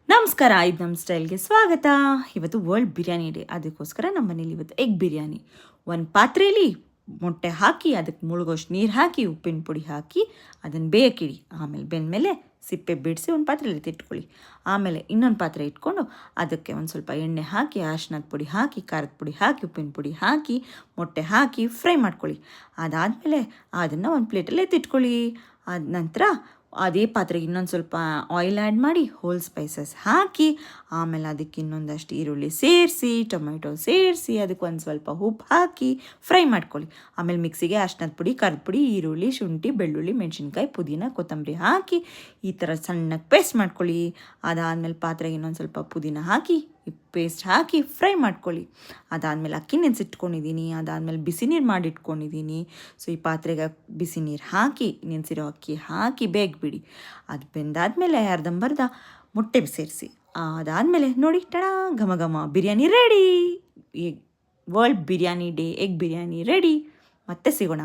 ನಮಸ್ಕಾರ, ಇದು ನಮ್ಮ ಸ್ಟೈಲ್ಗೆ ಸ್ವಾಗತ. ಇವತ್ತು ವರ್ಲ್ಡ್ ಬಿರಿಯಾನಿ ಡೇ. ಅದಕ್ಕೋಸ್ಕರ ನಮ್ಮ ಮನೇಲಿ ಇವತ್ತು ಎಗ್ ಬಿರಿಯಾನಿ. ಒಂದು ಪಾತ್ರೆಯಲ್ಲಿ ಮೊಟ್ಟೆ ಹಾಕಿ, ಅದಕ್ಕೆ ಮುಳುಗೋಷ್ಟು ನೀರು ಹಾಕಿ, ಉಪ್ಪಿನ ಪುಡಿ ಹಾಕಿ, ಅದನ್ನು ಬೇಯಕ್ಕಿಡಿ. ಆಮೇಲೆ ಬೆಂದಮೇಲೆ ಸಿಪ್ಪೆ ಬಿಡಿಸಿ ಒಂದು ಪಾತ್ರೆಯಲ್ಲಿ ಎತ್ತಿಟ್ಕೊಳ್ಳಿ. ಆಮೇಲೆ ಇನ್ನೊಂದು ಪಾತ್ರೆ ಇಟ್ಕೊಂಡು ಅದಕ್ಕೆ ಒಂದು ಸ್ವಲ್ಪ ಎಣ್ಣೆ ಹಾಕಿ, ಅರಿಶಿನದ ಪುಡಿ ಹಾಕಿ, ಖಾರದ ಪುಡಿ ಹಾಕಿ, ಉಪ್ಪಿನ ಪುಡಿ ಹಾಕಿ, ಮೊಟ್ಟೆ ಹಾಕಿ ಫ್ರೈ ಮಾಡ್ಕೊಳ್ಳಿ. ಅದಾದಮೇಲೆ ಅದನ್ನು ಒಂದು ಪ್ಲೇಟಲ್ಲಿ ಎತ್ತಿಟ್ಕೊಳ್ಳಿ. ಆದ ನಂತರ ಅದೇ ಪಾತ್ರೆಗೆ ಇನ್ನೊಂದು ಸ್ವಲ್ಪ ಆಯಿಲ್ ಆ್ಯಡ್ ಮಾಡಿ, ಹೋಲ್ ಸ್ಪೈಸಸ್ ಹಾಕಿ, ಆಮೇಲೆ ಅದಕ್ಕೆ ಇನ್ನೊಂದಷ್ಟು ಈರುಳ್ಳಿ ಸೇರಿಸಿ, ಟೊಮೆಟೊ ಸೇರಿಸಿ, ಅದಕ್ಕೆ ಒಂದು ಸ್ವಲ್ಪ ಉಪ್ಪು ಹಾಕಿ ಫ್ರೈ ಮಾಡ್ಕೊಳ್ಳಿ. ಆಮೇಲೆ ಮಿಕ್ಸಿಗೆ ಅರಿಶಿನದ ಪುಡಿ, ಖಾರದ ಪುಡಿ, ಈರುಳ್ಳಿ, ಶುಂಠಿ, ಬೆಳ್ಳುಳ್ಳಿ, ಮೆಣಸಿನ್ಕಾಯಿ, ಪುದೀನ, ಕೊತ್ತಂಬರಿ ಹಾಕಿ ಈ ಥರ ಸಣ್ಣಗೆ ಪೇಸ್ಟ್ ಮಾಡ್ಕೊಳ್ಳಿ. ಅದಾದಮೇಲೆ ಪಾತ್ರೆಗೆ ಇನ್ನೊಂದು ಸ್ವಲ್ಪ ಪುದೀನ ಹಾಕಿ, ಪೇಸ್ಟ್ ಹಾಕಿ ಫ್ರೈ ಮಾಡ್ಕೊಳ್ಳಿ. ಅದಾದಮೇಲೆ ಅಕ್ಕಿ ನೆನೆಸಿಟ್ಕೊಂಡಿದ್ದೀನಿ. ಅದಾದಮೇಲೆ ಬಿಸಿ ನೀರು ಮಾಡಿಟ್ಕೊಂಡಿದ್ದೀನಿ. ಸೊ ಈ ಪಾತ್ರೆಗೆ ಬಿಸಿ ನೀರು ಹಾಕಿ, ನೆನೆಸಿರೋ ಅಕ್ಕಿ ಹಾಕಿ ಬೇಯಿಬಿಡಿ. ಅದು ಬೆಂದಾದಮೇಲೆ ಅರ್ಧಂಬರ್ಧ ಮೊಟ್ಟೆ ಸೇರಿಸಿ. ಅದಾದಮೇಲೆ ನೋಡಿ, ಟಣ, ಘಮ ಘಮ biryani ready. World biryani day egg biryani ready. ಮತ್ತೆ ಸಿಗೋಣ.